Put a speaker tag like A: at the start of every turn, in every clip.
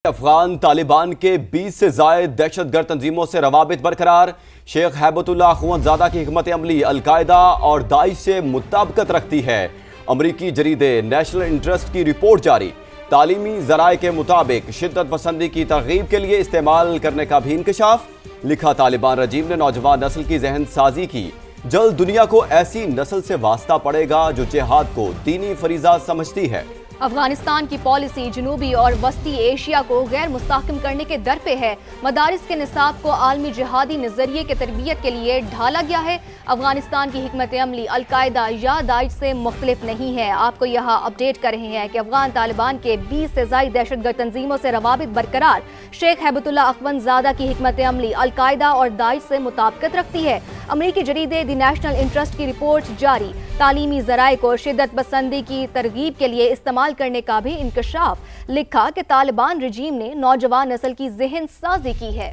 A: افغان طالبان کے 20 سے زائد دہشت گرد تنظیموں سے روابط برقرار۔ شیخ ہیبت اللہ اخونزادہ کی حکمت عملی القاعدہ اور داعش سے مطابقت رکھتی ہے۔ امریکی جریدے نیشنل انٹرسٹ کی رپورٹ جاری۔ تعلیمی ذرائع کے مطابق شدت پسندی کی ترغیب کے لیے استعمال کرنے کا بھی انکشاف۔ لکھا طالبان رجیم نے نوجوان نسل کی ذہن سازی کی۔ جلد دنیا کو ایسی نسل سے واسطہ پڑے گا جو جہاد کو دینی فریضہ سمجھتی ہے۔
B: افغانستان کی پالیسی جنوبی اور وسطی ایشیا کو غیر مستحکم کرنے کے در پہ ہے۔ مدارس کے نصاب کو عالمی جہادی نظریے کے تربیت کے لیے ڈھالا گیا ہے۔ افغانستان کی حکمت عملی القاعدہ یا داعش سے مختلف نہیں ہے۔ آپ کو یہاں اپڈیٹ کر رہے ہیں کہ افغان طالبان کے 20 سے زائد دہشت گرد تنظیموں سے روابط برقرار۔ شیخ ہیبت اللہ اخونزادہ کی حکمت عملی القاعدہ اور داعش سے مطابقت رکھتی ہے۔ امریکی جریدے دی نیشنل انٹرسٹ کی رپورٹ جاری۔ تعلیمی ذرائع کو شدت پسندی کی ترغیب کے لیے استعمال کرنے کا بھی انکشاف۔ لکھا کہ طالبان رجیم نے نوجوان نسل کی ذہن سازی کی ہے۔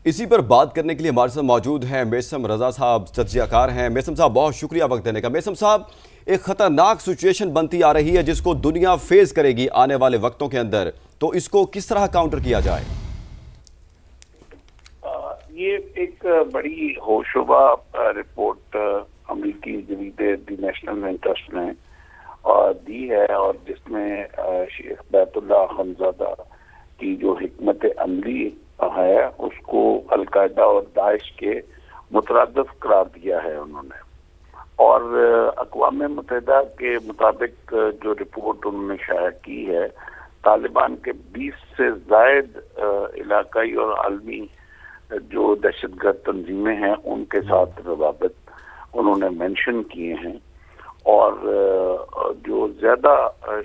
A: اسی پر بات کرنے کے لیے ہمارے ساتھ موجود ہیں میسم رضا صاحب، تجزیہ کار ہیں۔ میسم صاحب بہت شکریہ وقت دینے کا۔ میسم صاحب، ایک خطرناک سچویشن بنتی آ رہی ہے جس کو دنیا فیس کرے گی آنے والے وقتوں کے اندر، تو اس کو کس طرح کاؤنٹر کیا جائے؟
C: یہ ایک بڑی ہوشربا رپورٹ امریکی جریدے دی نیشنل انٹرسٹ نے دی ہے، اور جس میں شیخ بیت اللہ اخونزادہ کی جو حکمت عملی ہے اس کو القاعدہ اور داعش کے مترادف قرار دیا ہے انہوں نے۔ اور اقوام متحدہ کے مطابق جو رپورٹ انہوں نے شائع کی ہے، طالبان کے 20 سے زائد علاقائی اور عالمی جو دہشت گرد تنظیمیں ہیں ان کے ساتھ روابط انہوں نے مینشن کیے ہیں۔ اور جو زیادہ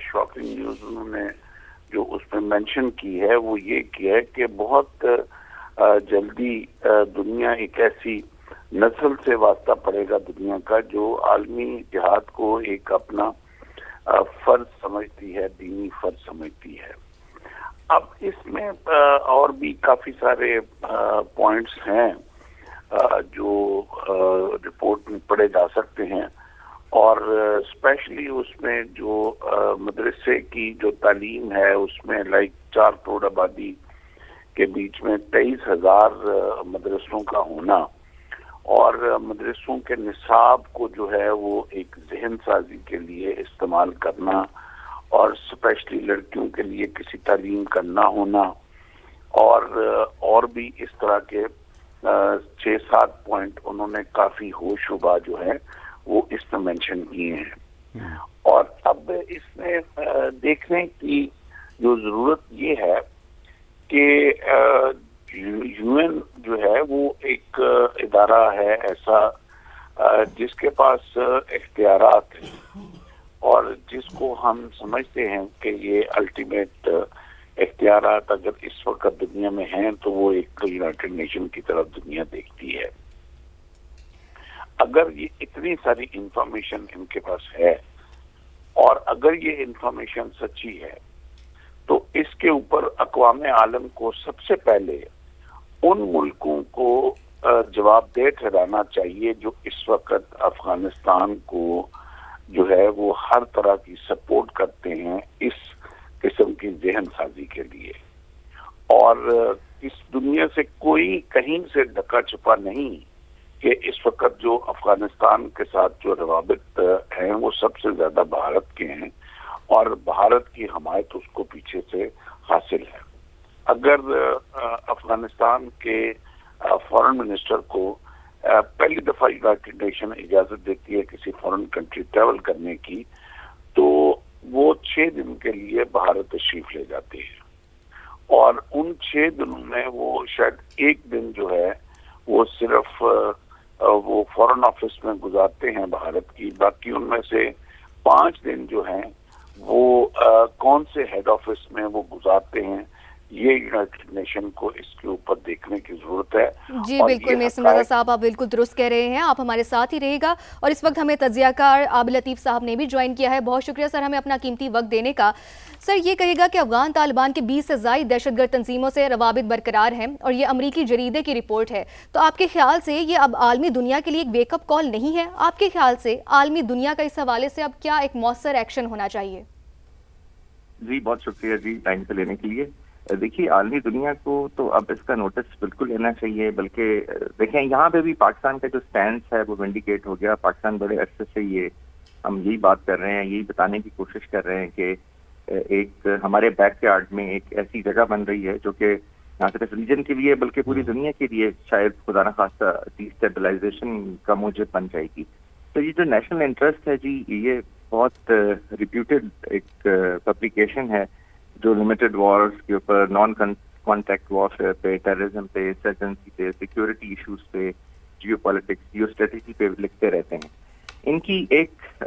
C: شاکنگ نیوز انہوں نے جو اس میں مینشن کی ہے وہ یہ کی ہے کہ بہت جلدی دنیا ایک ایسی نسل سے واسطہ پڑے گا دنیا کا جو عالمی جہاد کو ایک اپنا فرض سمجھتی ہے، دینی فرض سمجھتی ہے۔ اب اس میں اور بھی کافی سارے پوائنٹس ہیں جو رپورٹ میں پڑھے جا سکتے ہیں، اور اسپیشلی اس میں جو مدرسے کی جو تعلیم ہے اس میں 4 کروڑ آبادی کے بیچ میں 23,000 مدرسوں کا ہونا، اور مدرسوں کے نصاب کو جو ہے وہ ایک ذہن سازی کے لیے استعمال کرنا، اور اسپیشلی لڑکیوں کے لیے کسی تعلیم کا نہ ہونا، اور بھی اس طرح کے 6-7 پوائنٹ انہوں نے کافی ہوشربا جو ہے وہ اس میں مینشن کیے ہیں۔ اور اب اس میں دیکھنے کی جو ضرورت یہ ہے کہ یو این جو ہے وہ ایک ادارہ ہے ایسا جس کے پاس اختیارات ہیں، اور جس کو ہم سمجھتے ہیں کہ یہ الٹیمیٹ اختیارات اگر اس وقت دنیا میں ہیں تو وہ ایک یونائٹڈ نیشن کی طرف دنیا دیکھتی ہے۔ اگر یہ اتنی ساری انفارمیشن ان کے پاس ہے، اور اگر یہ انفارمیشن سچی ہے، تو اس کے اوپر اقوام عالم کو سب سے پہلے ان ملکوں کو جواب دہ ٹھہرانا چاہیے جو اس وقت افغانستان کو جو ہے وہ ہر طرح کی سپورٹ کرتے ہیں اس قسم کی ذہن سازی کے لیے۔ اور اس دنیا سے کوئی کہیں سے ڈھکا چھپا نہیں کہ اس وقت جو افغانستان کے ساتھ جو روابط ہیں وہ سب سے زیادہ بھارت کے ہیں، اور بھارت کی حمایت اس کو پیچھے سے حاصل ہے۔ اگر افغانستان کے فارن منسٹر کو پہلی دفعہ یونائٹڈ نیشن اجازت دیتی ہے کسی فارن کنٹری ٹریول کرنے کی، تو وہ 6 دن کے لیے بھارت تشریف لے جاتے ہیں، اور ان 6 دنوں میں وہ شاید 1 دن جو ہے وہ صرف وہ فارن آفس میں گزارتے ہیں بھارت کی، باقی ان میں سے 5 دن جو ہیں وہ کون سے ہیڈ آفس میں وہ گزارتے ہیں، یہ یونائٹڈ نیشن کو اس کے اوپر دیکھنے کی ضرورت ہے۔
B: جی بالکل میسم رضا صاحب، آپ بالکل درست کہہ رہے ہیں، آپ ہمارے ساتھ ہی رہے گا۔ اور اس وقت ہمیں تجزیہ کار عابد لطیف صاحب نے بھی جوائن کیا ہے۔ بہت شکریہ سر ہمیں اپنا قیمتی وقت دینے کا۔ سر یہ کہے گا کہ افغان طالبان کے 20 سے زائد دہشت گرد تنظیموں سے روابط برقرار ہیں، اور یہ امریکی جریدے کی رپورٹ ہے، تو آپ کے خیال سے یہ اب عالمی دنیا کے لیے ایک ویک اپ کال نہیں ہے؟ آپ کے خیال سے عالمی دنیا کا اس حوالے سے اب کیا ایک مؤثر ایکشن ہونا چاہیے؟
D: جی بہت شکریہ جی ٹائم پہ لینے کے لیے۔ دیکھیے عالمی دنیا کو تو اب اس کا نوٹس بالکل لینا چاہیے، بلکہ دیکھیں یہاں پہ بھی پاکستان کا جو سٹینڈ ہے وہ ونڈیکیٹ ہو گیا. پاکستان بڑے عرصے سے ہم یہی بات کر رہے ہیں، یہی بتانے کی کوشش کر رہے ہیں کہ ایک ہمارے بیک یارڈ میں ایک ایسی جگہ بن رہی ہے جو کہ نہ صرف ریجن کے لیے بلکہ پوری دنیا کے لیے شاید خدا نہ خواستہ ڈی اسٹیبلائزیشن کا موجب بن جائے گی. تو یہ جو نیشنل انٹرسٹ ہے جی، یہ بہت ریپیوٹیڈ ایک پبلیکیشن ہے جو لمیٹڈ وارز کے اوپر، نان کانٹیکٹ وارفیئر پہ، ٹیررزم پہ، انسرجنسی پہ، سیکیورٹی ایشوز پہ، جیو پالیٹکس، جیو اسٹریٹجی پہ لکھتے رہتے ہیں. ان کی ایک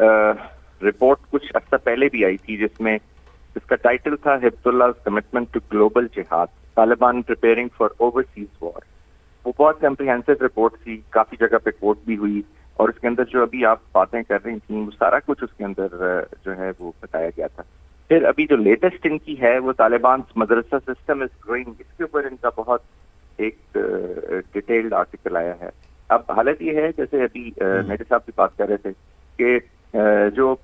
D: رپورٹ کچھ عرصہ پہلے بھی آئی تھی جس کا ٹائٹل تھا ہبت اللہ کمٹمنٹ ٹو گلوبل جہاد، طالبان پریپیئرنگ فار اوورسیز وار. وہ بہت کمپریہنسو رپورٹ تھی، کافی جگہ پہ کوٹ بھی ہوئی، اور اس کے اندر جو ابھی آپ باتیں کر رہی تھیں وہ سارا کچھ اس کے اندر جو ہے وہ بتایا گیا تھا. پھر ابھی جو لیٹسٹ ان کی ہے وہ طالبان مدرسہ سسٹم از گروئنگ، اس کے اوپر ان کا بہت ایک ڈیٹیلڈ آرٹیکل آیا ہے. اب حالت یہ ہے جیسے ابھی میرے صاحب بھی بات کر رہے تھے کہ جو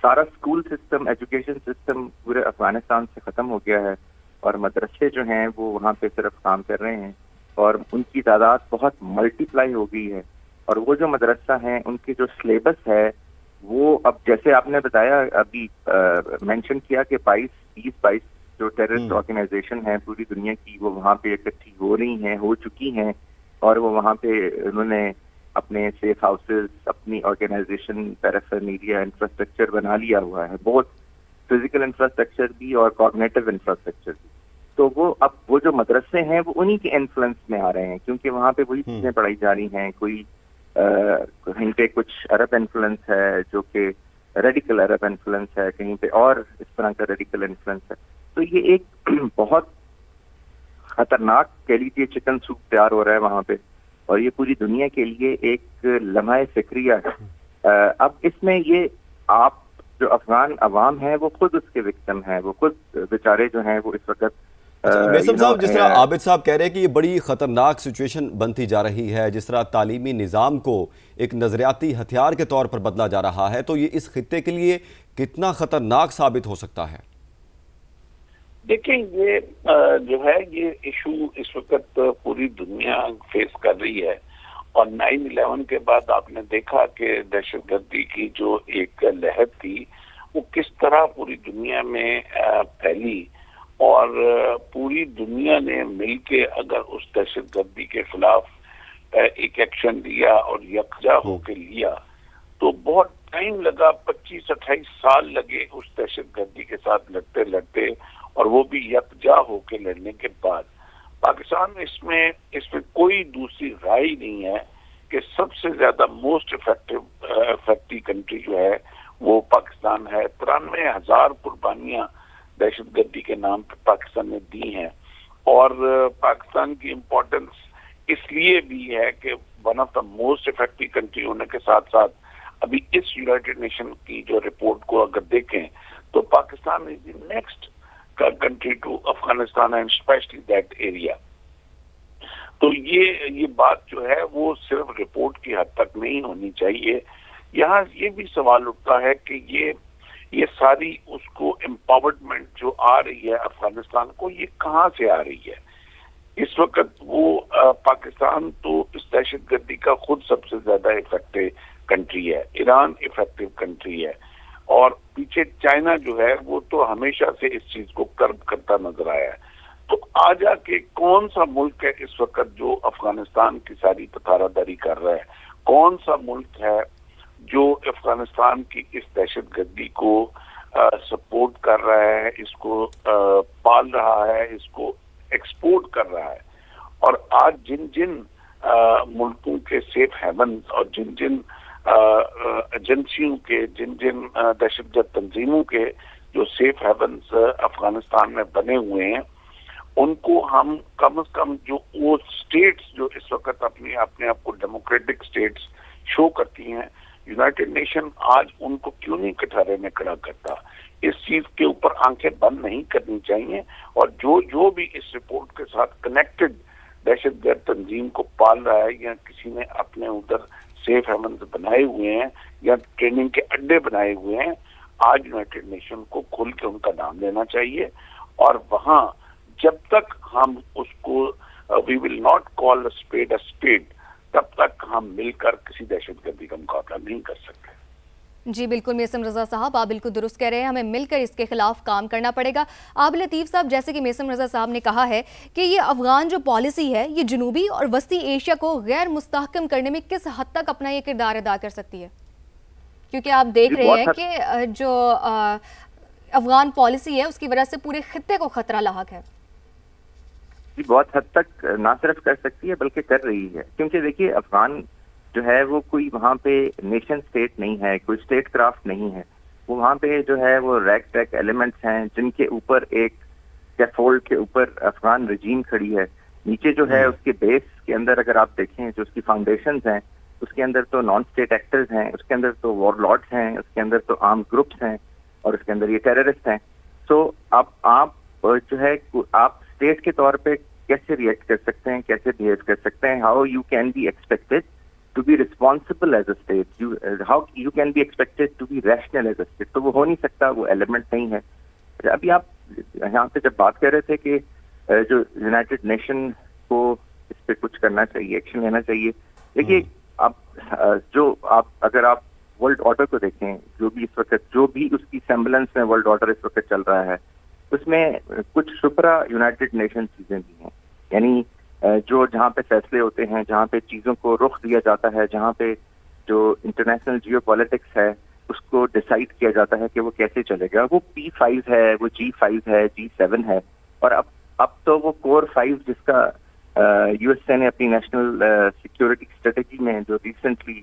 D: سارا اسکول سسٹم، ایجوکیشن سسٹم پورے افغانستان سے ختم ہو گیا ہے، اور مدرسے جو ہیں وہ وہاں پہ صرف کام کر رہے ہیں، اور ان کی تعداد بہت ملٹی پلائی ہو گئی ہے. اور وہ جو مدرسہ ہیں ان کے جو سلیبس ہے وہ اب جیسے آپ نے بتایا ابھی مینشن کیا کہ 22 جو ٹیررسٹ آرگنائزیشن ہیں پوری دنیا کی، وہ وہاں پہ اکٹھی ہو چکی ہیں، اور وہ وہاں پہ انہوں نے اپنے سیف ہاؤسز، اپنی آرگنائزیشن، پیرافرنیلیا، انفراسٹرکچر بنا لیا ہوا ہے، بہت فزیکل انفراسٹرکچر بھی اور کوگنیٹو انفراسٹرکچر بھی. تو وہ جو مدرسے ہیں وہ انہی کے انفلوئنس میں آ رہے ہیں، کیونکہ وہاں پہ وہی چیزیں پڑھائی جا رہی ہیں. کہیں پہ کچھ عرب انفلوئنس ہے جو کہ ریڈیکل عرب انفلوئنس ہے، کہیں پہ اور اس طرح کا ریڈیکل انفلوئنس ہے. تو یہ ایک بہت خطرناک کہہ لیجیے چکن سوپ تیار ہو رہا ہے وہاں پہ، اور یہ پوری دنیا کے لیے ایک لمحہ فکریہ ہے. اب اس میں یہ آپ جو افغان عوام ہیں وہ خود اس کے وکٹم ہیں، وہ خود بیچارے جو ہیں وہ اس وقت
A: میسم صاحب، جس طرح عابد صاحب کہہ رہے ہیں کہ یہ بڑی خطرناک سچویشن بنتی جا رہی ہے، جس طرح تعلیمی نظام کو ایک نظریاتی ہتھیار کے طور پر بدلا جا رہا ہے، تو یہ اس خطے کے لیے کتنا خطرناک ثابت ہو سکتا ہے؟
C: دیکھیں یہ جو ہے یہ ایشو اس وقت پوری دنیا فیس کر رہی ہے، اور 9/11 کے بعد آپ نے دیکھا کہ دہشت گردی کی جو ایک لہر تھی وہ کس طرح پوری دنیا میں پھیلی، اور پوری دنیا نے مل کے اگر اس دہشت گردی کے خلاف ایک ایکشن لیا اور یکجا ہو کے لیا تو بہت ٹائم لگا، 25-28 سال لگے اس دہشت گردی کے ساتھ لڑتے، اور وہ بھی یکجا ہو کے لڑنے کے بعد. پاکستان اس میں کوئی دوسری رائے نہیں ہے کہ سب سے زیادہ موسٹ افیکٹو کنٹری جو ہے وہ پاکستان ہے. 93,000 قربانیاں دہشت گردی کے نام پہ پاکستان نے دی ہیں، اور پاکستان کی امپورٹنس اس لیے بھی ہے کہ one of the most effective country ہونے کے ساتھ ساتھ ابھی اس یونائٹڈ نیشن کی جو رپورٹ کو اگر دیکھیں تو Pakistan is the next country to Afghanistan and especially that area. تو یہ بات جو ہے وہ صرف رپورٹ کی حد تک نہیں ہونی چاہیے. یہاں یہ بھی سوال اٹھتا ہے کہ یہ ساری اس کو امپاورمنٹ جو آ رہی ہے افغانستان کو، یہ کہاں سے آ رہی ہے؟ اس وقت وہ پاکستان تو اس دہشت گردی کا خود سب سے زیادہ افیکٹو کنٹری ہے، ایران افیکٹو کنٹری ہے، اور پیچھے چائنا جو ہے وہ تو ہمیشہ سے اس چیز کو کرب کرتا نظر آیا ہے. تو آ جا کے کون سا ملک ہے اس وقت جو افغانستان کی ساری پتارہ داری کر رہا ہے؟ کون سا ملک ہے جو افغانستان کی اس دہشت گردی کو سپورٹ کر رہا ہے، اس کو پال رہا ہے، اس کو ایکسپورٹ کر رہا ہے؟ اور آج جن ملکوں کے سیف ہیونز اور جن ایجنسیوں کے، جن دہشت گرد تنظیموں کے جو سیف ہیونز افغانستان میں بنے ہوئے ہیں، ان کو ہم کم از کم جو وہ اسٹیٹس جو اس وقت اپنے آپ کو ڈیموکریٹک اسٹیٹس شو کرتی ہیں، یونائٹڈ نیشن آج ان کو کیوں نہیں کٹہرے میں کھڑا کرتا؟ اس چیز کے اوپر آنکھیں بند نہیں کرنی چاہیے، اور جو بھی اس رپورٹ کے ساتھ کنیکٹڈ دہشت گرد تنظیم کو پال رہا ہے، یا کسی نے اپنے ادھر سیف ہیونز بنائے ہوئے ہیں یا ٹریننگ کے اڈے بنائے ہوئے ہیں، آج یونائٹڈ نیشن کو کھل کے ان کا نام لینا چاہیے اور وہاں جب تک ہم اس کو وی ول ناٹ کال اسپیڈ تب تک ہم مل کر کسی دہشت گردی کا مقابلہ نہیں کر سکتے.
B: جی بالکل میسم رضا صاحب، آپ بالکل درست کہہ رہے ہیں، ہمیں مل کر اس کے خلاف کام کرنا پڑے گا. عابد لطیف صاحب، جیسے کہ میسم رضا صاحب نے کہا ہے کہ یہ افغان جو پالیسی ہے یہ جنوبی اور وسطی ایشیا کو غیر مستحکم کرنے میں کس حد تک اپنا یہ کردار ادا کر سکتی ہے؟ کیونکہ آپ دیکھ رہے ہیں کہ جو افغان پالیسی ہے اس کی وجہ سے پورے خطے کو خطرہ لاحق ہے.
D: جی بہت حد تک نہ صرف کر سکتی ہے بلکہ کر رہی ہے، کیونکہ دیکھیے افغان جو ہے وہ کوئی وہاں پہ نیشن سٹیٹ نہیں ہے، کوئی سٹیٹ کرافٹ نہیں ہے. وہ وہاں پہ جو ہے وہ ریک ٹیک ایلیمنٹس ہیں جن کے اوپر ایک سکیفولڈ کے اوپر افغان رجیم کھڑی ہے. نیچے جو ہے اس کے بیس کے اندر اگر آپ دیکھیں جو اس کی فاؤنڈیشنز ہیں اس کے اندر تو نان اسٹیٹ ایکٹرز ہیں، اس کے اندر تو وار لارڈز ہیں، اس کے اندر تو آرم گروپس ہیں اور اس کے اندر یہ ٹیررسٹ ہیں. سو اب آپ جو ہے آپ اسٹیٹ کے طور پہ کیسے ریئیکٹ کر سکتے ہیں، کیسے بہیو کر سکتے ہیں؟ How you can be expected to be responsible as a state, how you can be expected to be rational as a state. تو وہ ہو نہیں سکتا، وہ ایلیمنٹ نہیں ہے. ابھی آپ یہاں پہ جب بات کر رہے تھے کہ جو یونائٹڈ نیشن کو اس پہ کچھ کرنا چاہیے، ایکشن لینا چاہیے، دیکھیے اگر آپ ورلڈ آرڈر کو دیکھیں، جو بھی اس کی سیمبلنس میں ورلڈ آرڈر اس وقت چل رہا ہے، اس میں کچھ سپرا یونائٹڈ نیشن چیزیں بھی ہیں. یعنی جہاں پہ فیصلے ہوتے ہیں، جہاں پہ چیزوں کو رخ دیا جاتا ہے، جہاں پہ جو انٹرنیشنل جیو پالیٹکس ہے اس کو ڈیسائیڈ کیا جاتا ہے کہ وہ کیسے چلے گا. وہ P5 ہے، وہ G5 ہے، G7 ہے، اور اب تو وہ کور 5 جس کا USA نے اپنی نیشنل سیکیورٹی اسٹریٹجی میں جو ریسنٹلی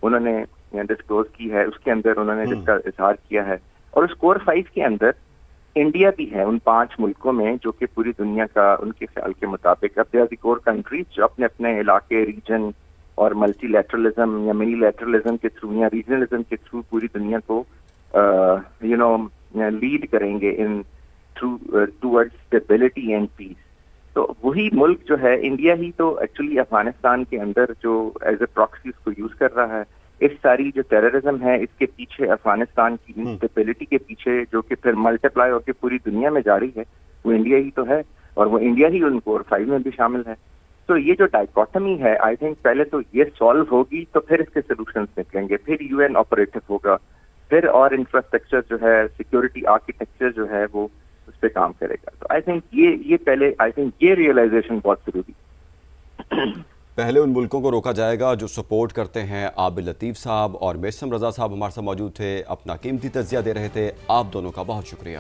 D: انہوں نے ڈسکلوز کی ہے اس کے اندر انہوں نے جس کا اظہار کیا ہے. اور اس کور 5 کے اندر انڈیا بھی ہے ان 5 ملکوں میں جو کہ پوری دنیا کا ان کے خیال کے مطابق اب دی کور کنٹریز جو اپنے اپنے علاقے، ریجن اور ملٹی لیٹرلزم یا منی لیٹرلزم کے تھرو یا ریجنلزم کے تھرو پوری دنیا کو لیڈ کریں گے in through toward stability and peace. تو وہی ملک جو ہے انڈیا ہی تو ایکچولی افغانستان کے اندر جو ایز اے پراکسی اس کو یوز کر رہا ہے. اس ساری جو ٹیررزم ہے اس کے پیچھے افغانستان کی انسٹیبلٹی کے پیچھے جو کہ پھر ملٹیپلائی ہو کے پوری دنیا میں جاری ہے وہ انڈیا ہی تو ہے، اور وہ انڈیا ہی ان کور 5 میں بھی شامل ہے. تو یہ جو ڈائیکاٹمی ہے آئی تھنک پہلے تو یہ سالو ہوگی تو پھر اس کے سولوشنز نکلیں گے، پھر UN آپریٹو ہوگا، پھر اور انفراسٹرکچر جو ہے سیکورٹی آرکیٹیکچر جو ہے وہ اس پہ کام کرے گا. تو آئی تھنک یہ پہلے یہ ریئلائزیشن بہت ضروری.
A: پہلے ان ملکوں کو روکا جائے گا جو سپورٹ کرتے ہیں. عابد لطیف صاحب اور میسم رضا صاحب ہمارے ساتھ موجود تھے، اپنا قیمتی تجزیہ دے رہے تھے. آپ دونوں کا بہت شکریہ.